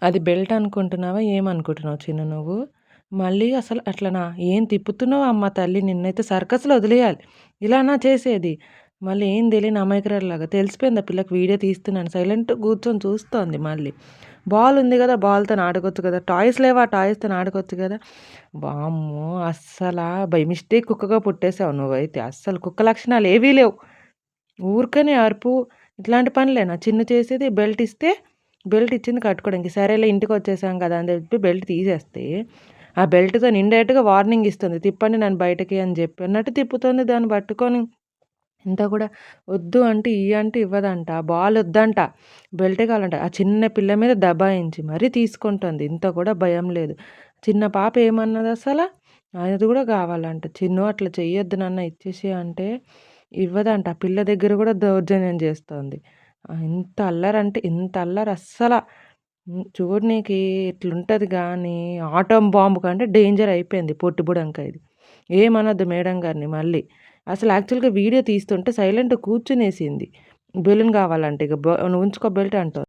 అది బెల్ట్ అనుకుంటున్నావా? ఏమనుకుంటున్నావు చిన్ను నువ్వు? మళ్ళీ అసలు అట్లనా? ఏం తిప్పుతున్నావు అమ్మ తల్లి నిన్నైతే సర్కస్‌లో వదిలేయాలి. ఇలానా చేసేది? మళ్ళీ ఏం తెలియని అమాయకురాల్లాగా తెలిసిపోయింది ఆ పిల్లకి వీడియో తీస్తున్నాను. సైలెంట్‌గా కూర్చొని చూస్తోంది మళ్ళీ. బాల్ ఉంది గదా! బాల్‌తోని ఆడుకోవచ్చు కదా! టాయ్స్ లేవా? టాయ్స్‌తోని ఆడుకోవచ్చు గదా! వామ్మో! అస్సలా బై మిస్టేక్ కుక్కగా పుట్టేసావు నువ్వైతే. అస్సలు కుక్క లక్షణాలు ఏవీ లేవు. ఊరికనే అరుపు ఇట్లాంటి పనులేనా చిన్ను చేసేది? బెల్ట్ ఇస్తే బెల్ట్ ఇచ్చింది కట్టుకోవడానికి. సరేలే ఇంటికొచ్చేసాం కదా! అని చెప్పి బెల్ట్ తీసేస్తే, ఆ బెల్ట్‌తోని ఇండైరెక్ట్‌గా వార్నింగ్ ఇస్తుంది. తిప్పండి నన్ను బయటకి అని చెప్పి అన్నట్టు తిప్పుతుంది దాన్ని పట్టుకొని. ఇంత కూడా వద్దు అంటే అంటే ఇవ్వదంట. బాల్ వద్దంట. బెల్టే కావాలంట. ఆ చిన్న పిల్ల మీద దబాయించి మరీ తీసుకుంటుంది. ఇంత కూడా భయం లేదు. చిన్న పాప ఏమన్నదసల? అది కూడా కావాలంట. చిన్ను అట్లా చెయ్యొద్దు నాన్న ఇచ్చేసేయి అంటే ఇవ్వదంట. ఆ పిల్ల దగ్గర కూడా దౌర్జన్యం చేస్తోంది. ఇంత అల్లరంటే ఇంత అల్లరి అస్సల చూడనీకి ఇట్లుంటది గానీ ఆటోమ్ బాంబ్ కంటే డేంజర్ అయిపోయింది పొట్టి బుడంకాయ ఇది. ఏమనొద్దు మేడం గారిని మళ్ళీ. అసలు యాక్చువల్‌గా వీడియో తీస్తుంటే సైలెంట్‌గా కూర్చునేసింది. బెలూన్ కావాలంట ఇక నువ్వు ఉంచుకో బెల్ట్ అంటోంది.